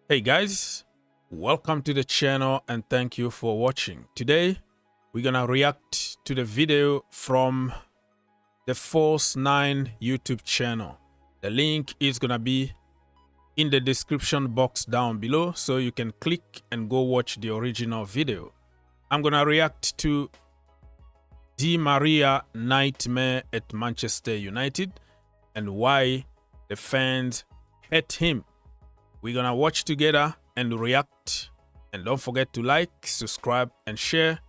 Hey guys, welcome to the channel and thank you for watching. Today we're gonna react to the video from the Force 9 YouTube channel. The link is gonna be in the description box down below, so you can click and go watch the original video. I'm gonna react to Di Maria nightmare at Manchester United and why the fans hate him. We're gonna watch together and react, and don't forget to like, subscribe and share.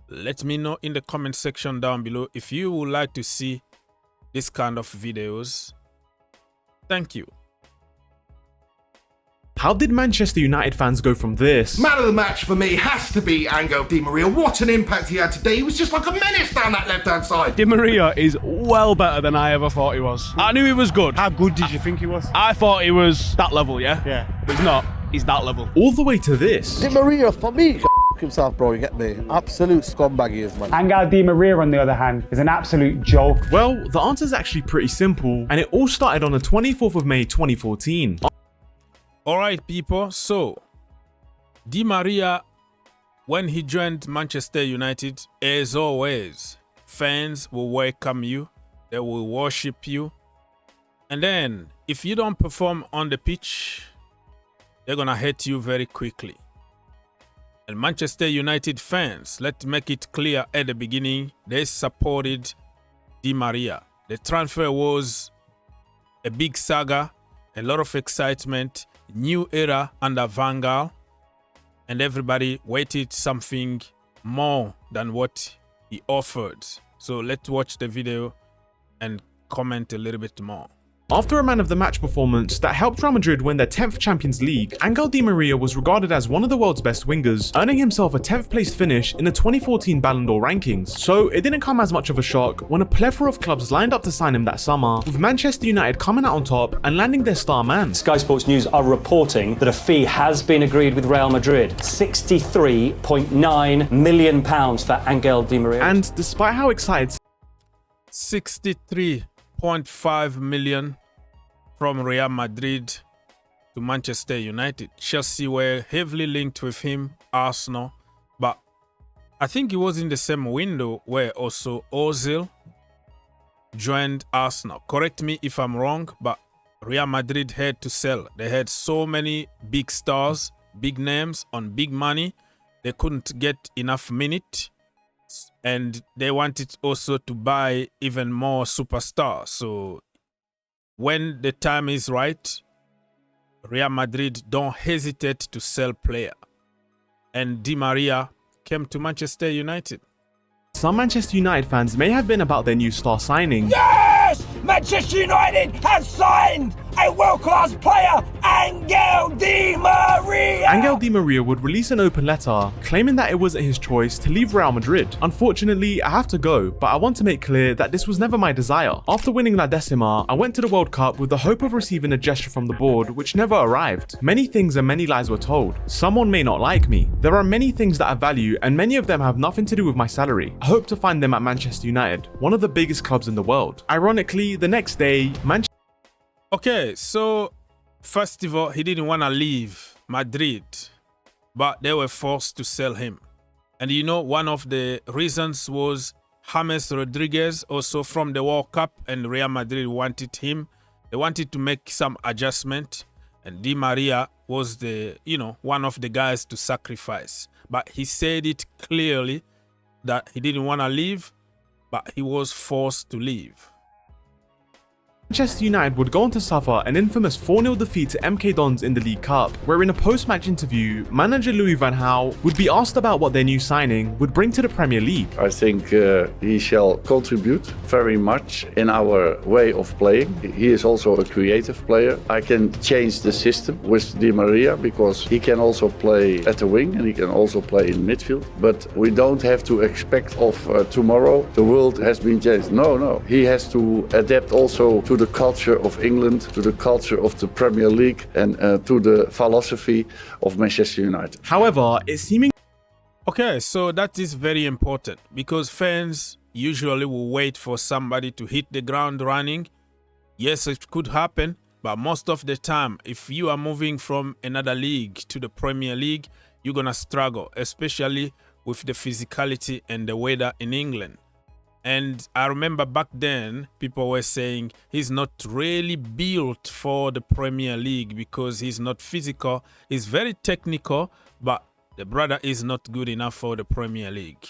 Let me know in the comment section down below if you would like to see this kind of videos. Thank you. How did Manchester United fans go from this? Man of the match for me has to be Angel Di Maria. What an impact he had today. He was just like a menace down that left-hand side. Di Maria is well better than I ever thought he was. I knew he was good. How good did you think he was? I thought he was that level, yeah? Yeah. But he's not. He's that level. All the way to this. Di Maria, for me, himself, bro, you get me? Absolute scumbag he is, man. Angel Di Maria, on the other hand, is an absolute joke. Well, the answer is actually pretty simple, and it all started on the 24th of May 2014. Alright people, so Di Maria, when he joined Manchester United, as always, fans will welcome you, they will worship you, and then if you don't perform on the pitch, they're gonna hate you very quickly. And Manchester United fans, let's make it clear at the beginning, they supported Di Maria. The transfer was a big saga, a lot of excitement, new era under Van Gaal, and everybody waited something more than what he offered. So let's watch the video and comment a little bit more. After a man of the match performance that helped Real Madrid win their 10th Champions League, Angel Di Maria was regarded as one of the world's best wingers, earning himself a 10th place finish in the 2014 Ballon d'Or rankings. So it didn't come as much of a shock when a plethora of clubs lined up to sign him that summer, with Manchester United coming out on top and landing their star man. Sky Sports News are reporting that a fee has been agreed with Real Madrid, £63.9 million for Angel Di Maria. And despite how excited 63.5 million from Real Madrid to Manchester United. Chelsea were heavily linked with him, Arsenal, but I think it was in the same window where also Ozil joined Arsenal. Correct me if I'm wrong, but Real Madrid had to sell. They had so many big stars, big names on big money. They couldn't get enough minutes. And they wanted also to buy even more superstars. So when the time is right, Real Madrid don't hesitate to sell player. And Di Maria came to Manchester United. some Manchester United fans may have been about their new star signing. Yes! Manchester United have signed a world-class player, Angel Di Maria! Angel Di Maria would release an open letter claiming that it wasn't his choice to leave Real Madrid. Unfortunately, I have to go, but I want to make clear that this was never my desire. After winning La Decima, I went to the World Cup with the hope of receiving a gesture from the board, which never arrived. Many things and many lies were told. Someone may not like me. There are many things that I value, and many of them have nothing to do with my salary. I hope to find them at Manchester United, one of the biggest clubs in the world. Ironically, the next day, Okay, so first of all, he didn't want to leave Madrid, but they were forced to sell him. And you know, one of the reasons was James Rodriguez, also from the World Cup, and Real Madrid wanted him. They wanted to make some adjustment, and Di Maria was the, one of the guys to sacrifice. But he said it clearly that he didn't want to leave, but he was forced to leave. Manchester United would go on to suffer an infamous 4-0 defeat to MK Dons in the League Cup, where in a post-match interview, manager Louis van Gaal would be asked about what their new signing would bring to the Premier League. I think he shall contribute very much in our way of playing. He is also a creative player. I can change the system with Di Maria because he can also play at the wing and he can also play in midfield. But we don't have to expect of tomorrow the world has been changed. No. He has to adapt also to the culture of England, to the culture of the Premier League and to the philosophy of Manchester United. However, it's seeming Okay, so that is very important because fans usually will wait for somebody to hit the ground running. Yes, it could happen, But most of the time, if you are moving from another league to the Premier League, you're going to struggle, especially with the physicality and the weather in England. And I remember back then, people were saying he's not really built for the Premier League because he's not physical. He's very technical, but the brother is not good enough for the Premier League.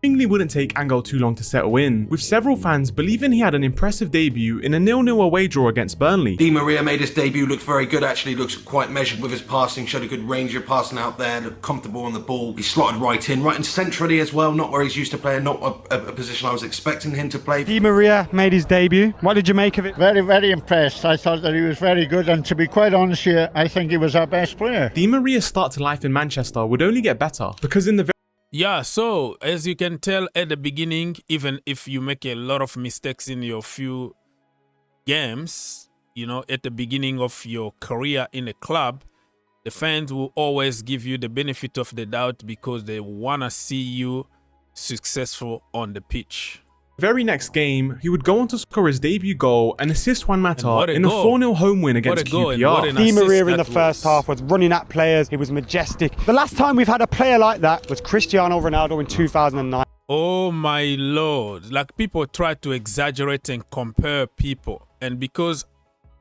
Seemingly wouldn't take Angel too long to settle in, with several fans believing he had an impressive debut in a 0-0 away draw against Burnley. Di Maria made his debut, looked very good actually, looks quite measured with his passing, showed a good range of passing out there, looked comfortable on the ball. He slotted right in centrally as well, not where he's used to playing, not a position I was expecting him to play. Di Maria made his debut. What did you make of it? Very, very impressed. I thought that he was very good, and to be quite honest here, I think he was our best player. Di Maria's start to life in Manchester would only get better, because in the Yeah, so as you can tell at the beginning, even if you make a lot of mistakes in your few games, you know, at the beginning of your career in a club, the fans will always give you the benefit of the doubt because they want to see you successful on the pitch. very next game, he would go on to score his debut goal and assist Juan Mata in a 4-0 home win against QPR. Di Maria in the first half was running at players, he was majestic. The last time we've had a player like that was Cristiano Ronaldo in 2009. Oh my lord, like people try to exaggerate and compare people, and because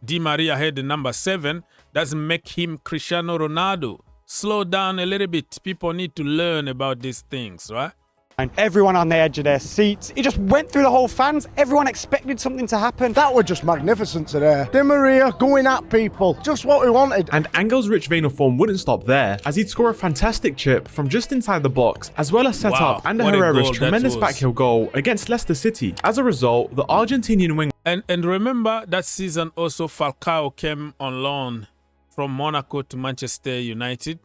Di Maria had the number 7 doesn't make him Cristiano Ronaldo. Slow down a little bit. People need to learn about these things, right? And everyone on the edge of their seats. It just went through the whole fans. Everyone expected something to happen. That was just magnificent today. Di Maria going at people, just what we wanted. And Angel's rich vein of form wouldn't stop there, as he'd score a fantastic chip from just inside the box, as well as set up Ander Herrera's tremendous backheel goal against Leicester City. As a result, the Argentinian wing... And remember that season also Falcao came on loan from Monaco to Manchester United.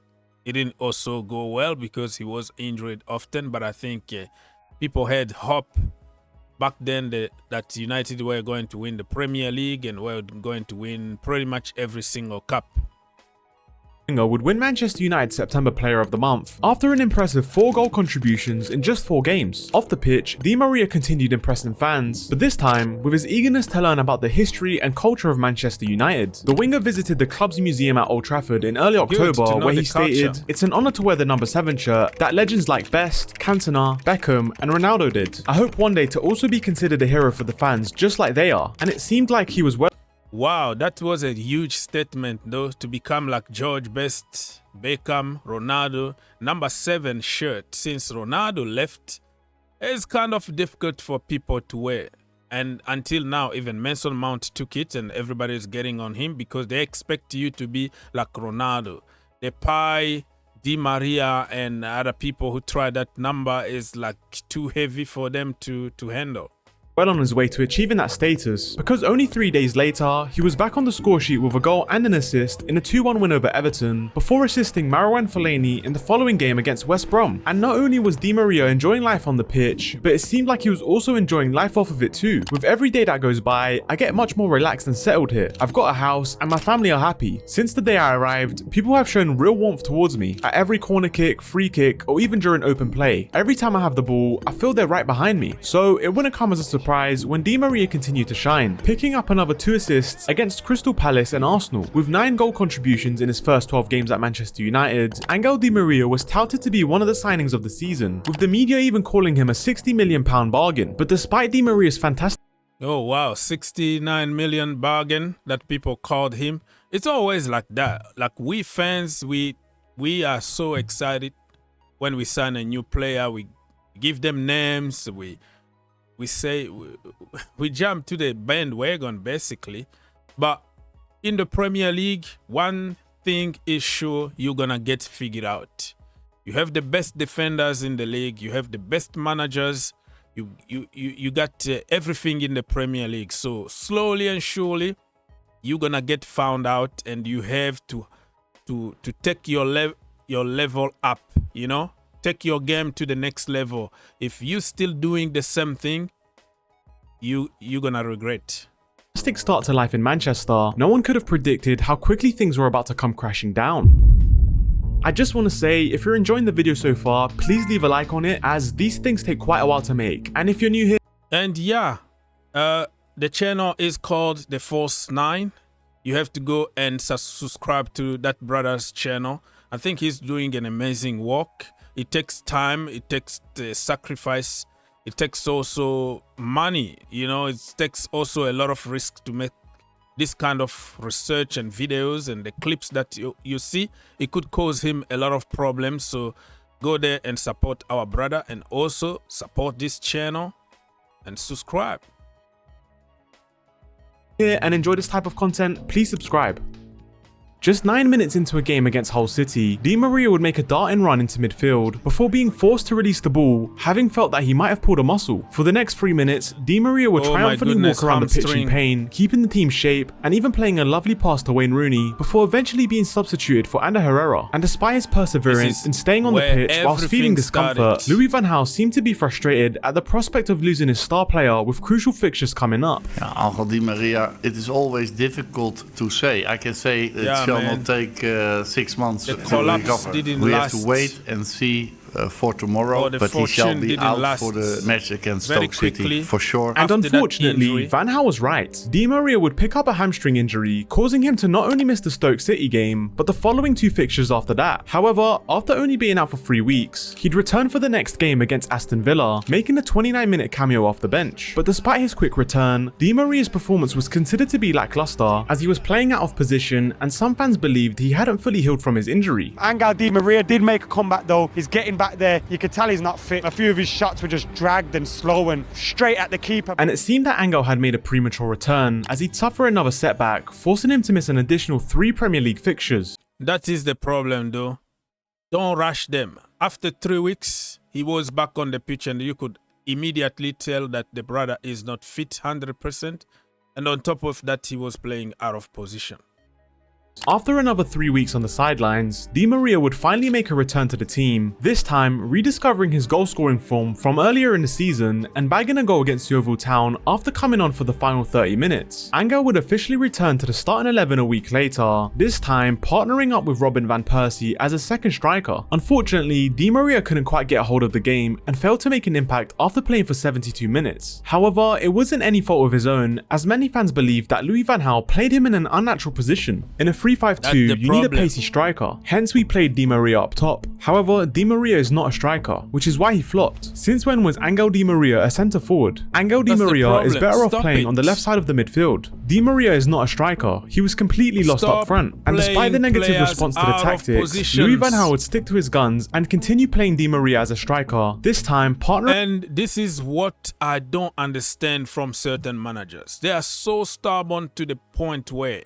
It didn't also go well because he was injured often, but I think people had hope back then that United were going to win the Premier League and were going to win pretty much every single cup. Would win Manchester United September Player of the Month after an impressive 4-goal contributions in just 4 games. Off the pitch, Di Maria continued impressing fans, but this time with his eagerness to learn about the history and culture of Manchester United. The winger visited the club's museum at Old Trafford in early October, where he stated, "It's an honour to wear the number 7 shirt that legends like Best, Cantona, Beckham and Ronaldo did. I hope one day to also be considered a hero for the fans just like they are," and it seemed like he was well. Wow, that was a huge statement though, to become like George Best, Beckham, Ronaldo. Number 7 shirt since Ronaldo left is kind of difficult for people to wear. And until now, even Mason Mount took it and everybody's getting on him because they expect you to be like Ronaldo. Depay, Di Maria and other people who try that number is like too heavy for them to handle. Well on his way to achieving that status, because only 3 days later, he was back on the score sheet with a goal and an assist in a 2-1 win over Everton, before assisting Marouane Fellaini in the following game against West Brom. And not only was Di Maria enjoying life on the pitch, but it seemed like he was also enjoying life off of it too. With every day that goes by, I get much more relaxed and settled here. I've got a house and my family are happy. Since the day I arrived, people have shown real warmth towards me. At every corner kick, free kick, or even during open play. Every time I have the ball, I feel they're right behind me. So it wouldn't come as a surprise when Di Maria continued to shine, picking up another 2 assists against Crystal Palace and Arsenal. With 9 goal contributions in his first 12 games at Manchester United, Angel Di Maria was touted to be one of the signings of the season, with the media even calling him a £60 million bargain. But despite Di Maria's fantastic... Oh wow, 69 million bargain that people called him. It's always like that. Like we fans, we are so excited when we sign a new player. We give them names, we say we jump to the bandwagon basically. But in the Premier League, one thing is sure, you're gonna get figured out. You have the best defenders in the league, you have the best managers, you got everything in the Premier League. So slowly and surely you're gonna get found out, and you have to take your level up, you know. Take your game to the next level. If you're still doing the same thing, you're gonna regret. Fantastic start to life in Manchester, no one could have predicted how quickly things were about to come crashing down. I just want to say, if you're enjoying the video so far, please leave a like on it, as these things take quite a while to make. And if you're new here... And yeah, the channel is called The Force 9. You have to go and subscribe to that brother's channel. I think he's doing an amazing work. It takes time, it takes sacrifice, it takes also money, you know, it takes also a lot of risk to make this kind of research and videos, and the clips that you see, it could cause him a lot of problems. So go there and support our brother, and also support this channel and subscribe. And enjoy this type of content, please subscribe. Just 9 minutes into a game against Hull City, Di Maria would make a darting run into midfield before being forced to release the ball, having felt that he might have pulled a muscle. For the next 3 minutes, Di Maria would triumphantly walk around the pitch in pain, keeping the team's shape, and even playing a lovely pass to Wayne Rooney before eventually being substituted for Ander Herrera. And despite his perseverance in staying on the pitch whilst feeling discomfort, Louis van Gaal seemed to be frustrated at the prospect of losing his star player with crucial fixtures coming up. Angel Di Maria, it is always difficult to say. I can say it shall not take 6 months to recover. We have to wait and see for tomorrow, but he shall be out for the match against Stoke City for sure. And unfortunately, Van Gaal was right. Di Maria would pick up a hamstring injury, causing him to not only miss the Stoke City game, but the following 2 fixtures after that. However, after only being out for 3 weeks, he'd return for the next game against Aston Villa, making a 29-minute cameo off the bench. But despite his quick return, Di Maria's performance was considered to be lackluster, as he was playing out of position, and some fans believed he hadn't fully healed from his injury. Angel Di Maria did make a comeback though. He's getting back there. You could tell he's not fit. A few of his shots were just dragged and slow and straight at the keeper. And it seemed that Angel had made a premature return, as he'd suffer another setback, forcing him to miss an additional 3 Premier League fixtures. That is the problem though. Don't rush them. After 3 weeks, he was back on the pitch, and you could immediately tell that the brother is not fit 100%. And on top of that, he was playing out of position. After another 3 weeks on the sidelines, Di Maria would finally make a return to the team, this time rediscovering his goal-scoring form from earlier in the season and bagging a goal against Yeovil Town after coming on for the final 30 minutes. Angel would officially return to the starting 11 a week later, this time partnering up with Robin van Persie as a second striker. Unfortunately, Di Maria couldn't quite get a hold of the game and failed to make an impact after playing for 72 minutes. However, it wasn't any fault of his own, as many fans believed that Louis van Gaal played him in an unnatural position. In a 3-5-2, you need a pacey striker, hence we played Di Maria up top. However, Di Maria is not a striker, which is why he flopped. Since when was Angel Di Maria a centre forward? Angel Di Maria is better off playing on the left side of the midfield. Di Maria is not a striker, he was completely lost up front, and despite the negative response to the tactics, Louis van Gaal would stick to his guns and continue playing Di Maria as a striker, this time partner. And this is what I don't understand from certain managers. They are so stubborn to the point where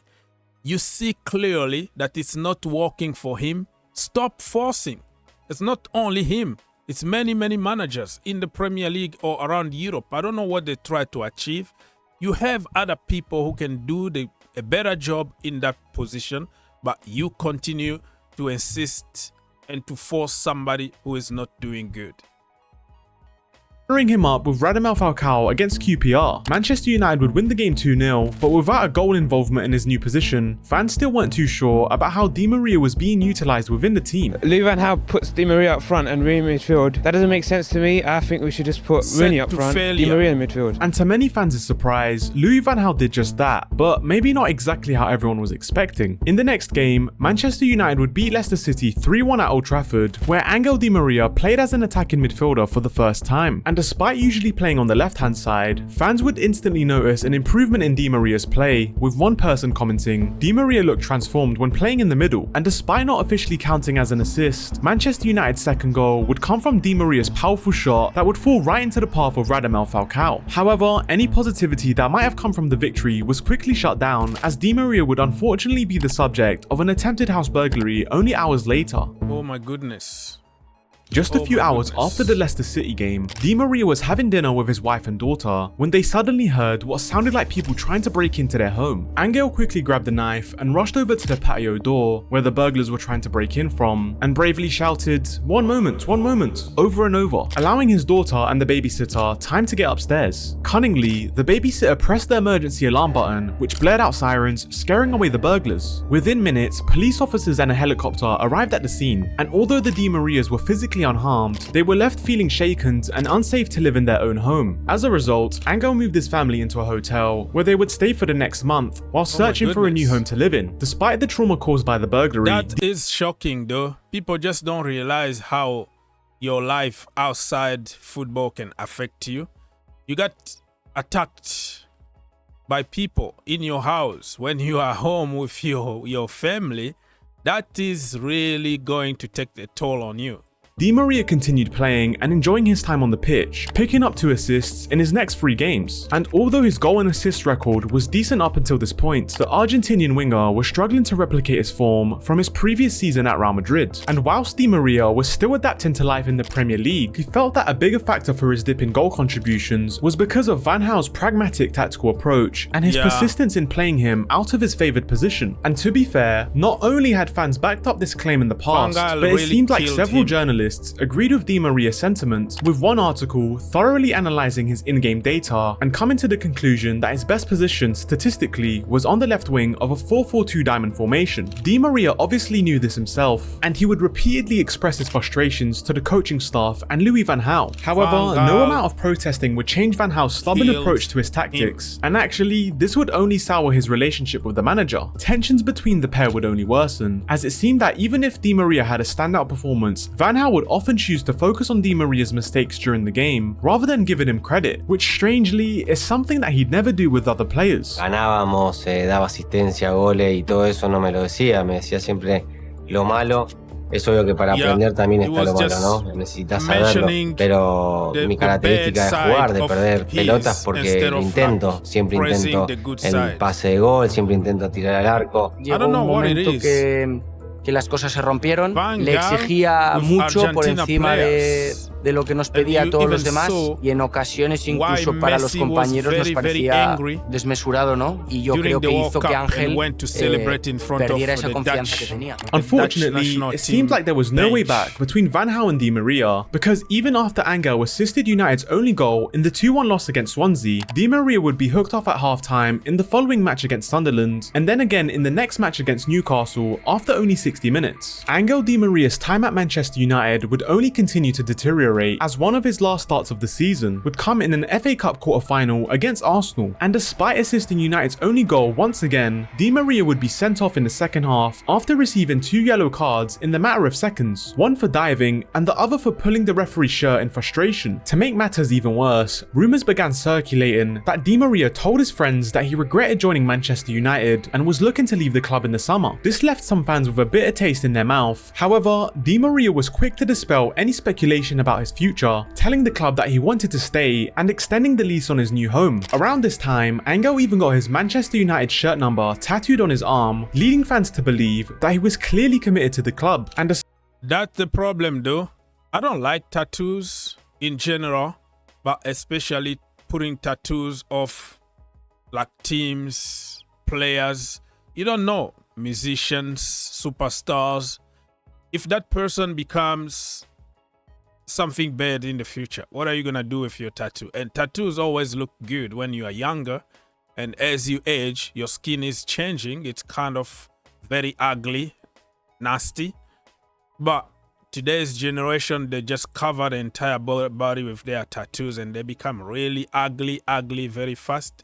you see clearly that it's not working for him. Stop forcing. It's not only him. It's many managers in the Premier League or around Europe. I don't know what they try to achieve. You have other people who can do a better job in that position, but you continue to insist and to force somebody who is not doing good. Partnering him up with Radamel Falcao against QPR, Manchester United would win the game 2-0, but without a goal involvement in his new position, fans still weren't too sure about how Di Maria was being utilised within the team. Louis van Gaal puts Di Maria up front and Rooney in midfield. That doesn't make sense to me. I think we should just put Rooney up front, Di Maria in midfield. And to many fans' surprise, Louis van Gaal did just that, but maybe not exactly how everyone was expecting. In the next game, Manchester United would beat Leicester City 3-1 at Old Trafford, where Angel Di Maria played as an attacking midfielder for the first time. And despite usually playing on the left-hand side, fans would instantly notice an improvement in Di Maria's play, with one person commenting, "Di Maria looked transformed when playing in the middle." And despite not officially counting as an assist, Manchester United's second goal would come from Di Maria's powerful shot that would fall right into the path of Radamel Falcao. However, any positivity that might have come from the victory was quickly shut down, as Di Maria would unfortunately be the subject of an attempted house burglary only hours later. Oh my goodness. Just a few hours after the Leicester City game, Di Maria was having dinner with his wife and daughter when they suddenly heard what sounded like people trying to break into their home. Angel quickly grabbed a knife and rushed over to the patio door where the burglars were trying to break in from, and bravely shouted, one moment," over and over, allowing his daughter and the babysitter time to get upstairs. Cunningly, the babysitter pressed the emergency alarm button, which blared out sirens, scaring away the burglars. Within minutes, police officers and a helicopter arrived at the scene, and although the Di Marias were physically basically unharmed, they were left feeling shaken and unsafe to live in their own home. As a result, Angel moved his family into a hotel where they would stay for the next month while searching for a new home to live in, despite the trauma caused by the burglary. That is shocking though. People just don't realize how your life outside football can affect you. You got attacked by people in your house when you are home with your family. That is really going to take a toll on you. Di Maria continued playing and enjoying his time on the pitch, picking up 2 assists in his next 3 games. And although his goal and assist record was decent up until this point, the Argentinian winger was struggling to replicate his form from his previous season at Real Madrid. And whilst Di Maria was still adapting to life in the Premier League, he felt that a bigger factor for his dip in goal contributions was because of Van Gaal's pragmatic tactical approach and his persistence in playing him out of his favoured position. And to be fair, not only had fans backed up this claim in the past, but it seemed like several journalists agreed with Di Maria's sentiment, with one article thoroughly analysing his in-game data and coming to the conclusion that his best position statistically was on the left wing of a 4-4-2 diamond formation. Di Maria obviously knew this himself, and he would repeatedly express his frustrations to the coaching staff and Louis van Gaal. However, no amount of protesting would change Van Gaal's stubborn approach to his tactics, and actually, this would only sour his relationship with the manager. Tensions between the pair would only worsen, as it seemed that even if Di Maria had a standout performance, Van Gaal would often choose to focus on Di Maria's mistakes during the game rather than giving him credit, which strangely is something that he'd never do with other players. Ganábamos, daba asistencia, goles y todo eso no me lo decía, me decía siempre lo malo. Es obvio que para aprender también está lo malo, ¿no? Necesitas saberlo, pero mi característica es jugar, de perder pelotas porque lo intento, siempre intento el pase de gol, siempre intento tirar al arco. Llegó un momento que las cosas se rompieron, le exigía mucho por encima de lo que nos pedía a todos los demás y en ocasiones incluso para los compañeros nos parecía desmesurado, ¿no? Y yo creo que hizo que Ángel perdiera esa confianza que tenía. Unfortunately, it seemed like there was no way back between Van Gaal and Di Maria, because even after Angel assisted United's only goal in the 2-1 loss against Swansea, Di Maria would be hooked off at half-time in the following match against Sunderland, and then again in the next match against Newcastle after only 60 minutes. Angel Di Maria's time at Manchester United would only continue to deteriorate, as one of his last starts of the season would come in an FA Cup quarter-final against Arsenal, and despite assisting United's only goal once again, Di Maria would be sent off in the second half after receiving 2 yellow cards in the matter of seconds, one for diving and the other for pulling the referee's shirt in frustration. To make matters even worse, rumours began circulating that Di Maria told his friends that he regretted joining Manchester United and was looking to leave the club in the summer. This left some fans with a bitter taste in their mouth. However, Di Maria was quick to dispel any speculation about his future, telling the club that he wanted to stay and extending the lease on his new home. Around this time, Angel even got his Manchester United shirt number tattooed on his arm, leading fans to believe that he was clearly committed to the club. And that's the problem though. I don't like tattoos in general, but especially putting tattoos of like teams, players. You don't know, musicians, superstars. If that person becomes something bad in the future, what are you gonna do with your tattoo? And tattoos always look good when you are younger, and as you age, your skin is changing. It's kind of very ugly, nasty. But today's generation, they just cover the entire body with their tattoos and they become really ugly very fast.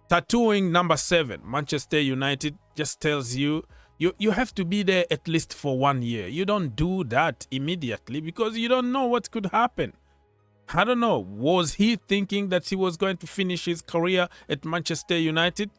Tattooing number 7, Manchester United, just tells you you have to be there at least for 1 year. You don't do that immediately because you don't know what could happen. I don't know. Was he thinking that he was going to finish his career at Manchester United?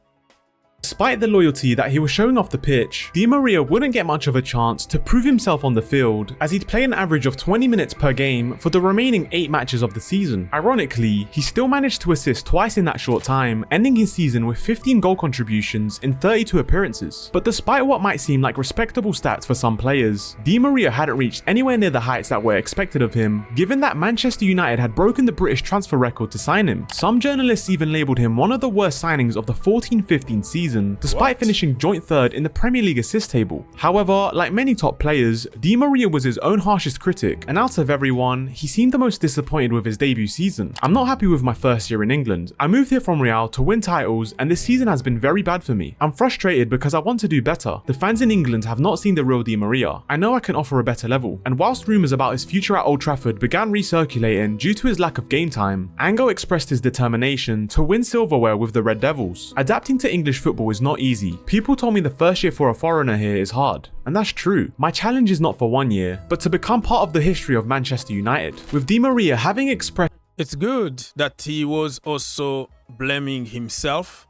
Despite the loyalty that he was showing off the pitch, Di Maria wouldn't get much of a chance to prove himself on the field, as he'd play an average of 20 minutes per game for the remaining 8 matches of the season. Ironically, he still managed to assist twice in that short time, ending his season with 15 goal contributions in 32 appearances. But despite what might seem like respectable stats for some players, Di Maria hadn't reached anywhere near the heights that were expected of him, given that Manchester United had broken the British transfer record to sign him. Some journalists even labelled him one of the worst signings of the 14-15 season. season, despite finishing joint third in the Premier League assist table. However, like many top players, Di Maria was his own harshest critic, and out of everyone, he seemed the most disappointed with his debut season. I'm not happy with my first year in England. I moved here from Real to win titles, and this season has been very bad for me. I'm frustrated because I want to do better. The fans in England have not seen the real Di Maria. I know I can offer a better level, and whilst rumours about his future at Old Trafford began recirculating due to his lack of game time, Angel expressed his determination to win silverware with the Red Devils. Adapting to English football is not easy. People told me the first year for a foreigner here is hard, and that's true. My challenge is not for 1 year, but to become part of the history of Manchester United. With Di Maria having expressed... It's good that he was also blaming himself,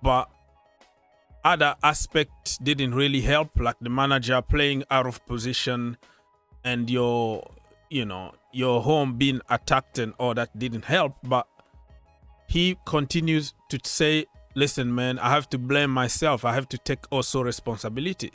but other aspects didn't really help, like the manager playing out of position and your home being attacked and all that didn't help. But he continues to say, listen, man, I have to blame myself. I have to take also responsibility.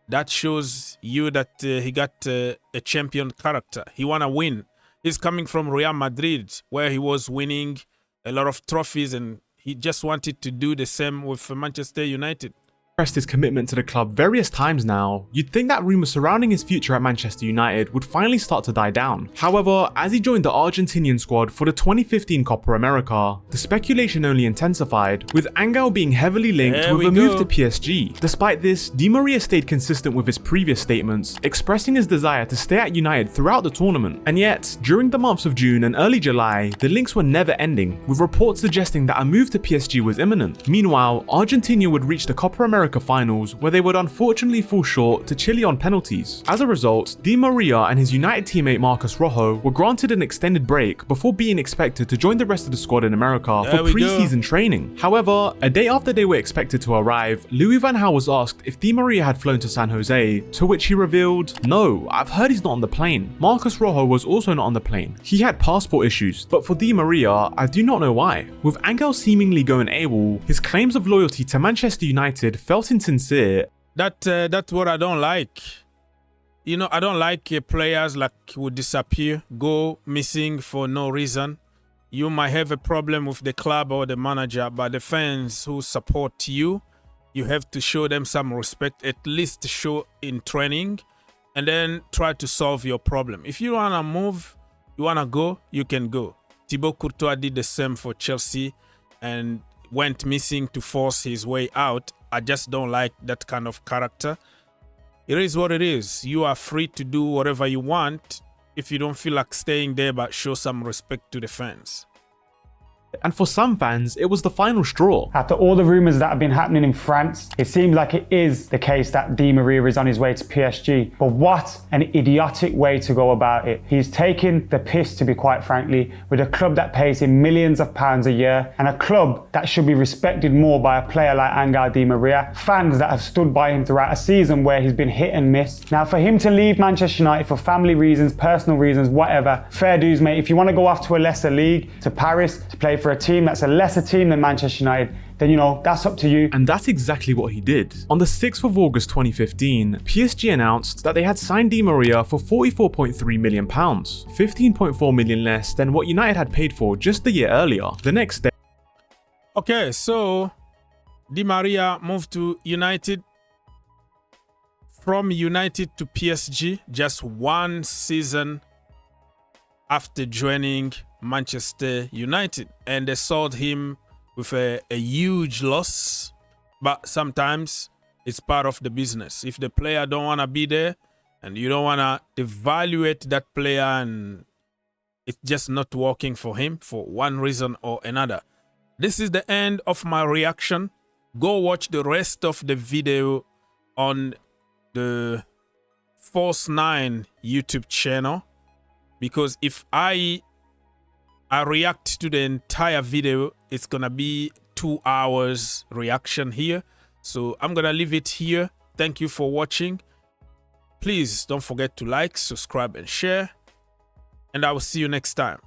That shows you that he got a champion character. He want to win. He's coming from Real Madrid, where he was winning a lot of trophies, and he just wanted to do the same with Manchester United. Expressed his commitment to the club various times now, you'd think that rumours surrounding his future at Manchester United would finally start to die down. However, as he joined the Argentinian squad for the 2015 Copa America, the speculation only intensified, with Angel being heavily linked with a move to PSG. Despite this, Di Maria stayed consistent with his previous statements, expressing his desire to stay at United throughout the tournament. And yet, during the months of June and early July, the links were never ending, with reports suggesting that a move to PSG was imminent. Meanwhile, Argentina would reach the Copa America finals, where they would unfortunately fall short to Chile on penalties. As a result, Di Maria and his United teammate Marcos Rojo were granted an extended break before being expected to join the rest of the squad in America for pre-season training. However, a day after they were expected to arrive, Louis van Gaal was asked if Di Maria had flown to San Jose, to which he revealed, "No, I've heard he's not on the plane." Marcos Rojo was also not on the plane. He had passport issues, but for Di Maria, I do not know why. With Angel seemingly going AWOL, his claims of loyalty to Manchester United felt insincere. That's what I don't like. I don't like players like would disappear, go missing for no reason. You might have a problem with the club or the manager, but the fans who support you, you have to show them some respect, at least show in training, and then try to solve your problem. If you want to move, you want to go, you can go. Thibaut Courtois did the same for Chelsea and went missing to force his way out. I just don't like that kind of character. It is what it is. You are free to do whatever you want if you don't feel like staying there, but show some respect to the fans. And for some fans, it was the final straw. After all the rumours that have been happening in France, it seems like it is the case that Di Maria is on his way to PSG. But what an idiotic way to go about it. He's taking the piss, to be quite frankly, with a club that pays him millions of pounds a year, and a club that should be respected more by a player like Angel Di Maria, fans that have stood by him throughout a season where he's been hit and miss. Now, for him to leave Manchester United for family reasons, personal reasons, whatever, fair dues, mate. If you want to go off to a lesser league, to Paris, to play for a team that's a lesser team than Manchester United, then that's up to you. And that's exactly what he did. On the 6th of August 2015, PSG announced that they had signed Di Maria for £44.3 million, 15.4 million less than what United had paid for just the year earlier. The next day... Okay, so Di Maria moved to United. From United to PSG, just 1 season after joining Manchester United, and they sold him with a huge loss. But sometimes it's part of the business. If the player don't want to be there and you don't want to evaluate that player and it's just not working for him for one reason or another. This is the end of my reaction. Go watch the rest of the video on the Force 9 YouTube channel, because if I react to the entire video, it's gonna be 2 hours reaction here. So I'm gonna leave it here. Thank you for watching. Please don't forget to like, subscribe, and share. And I will see you next time.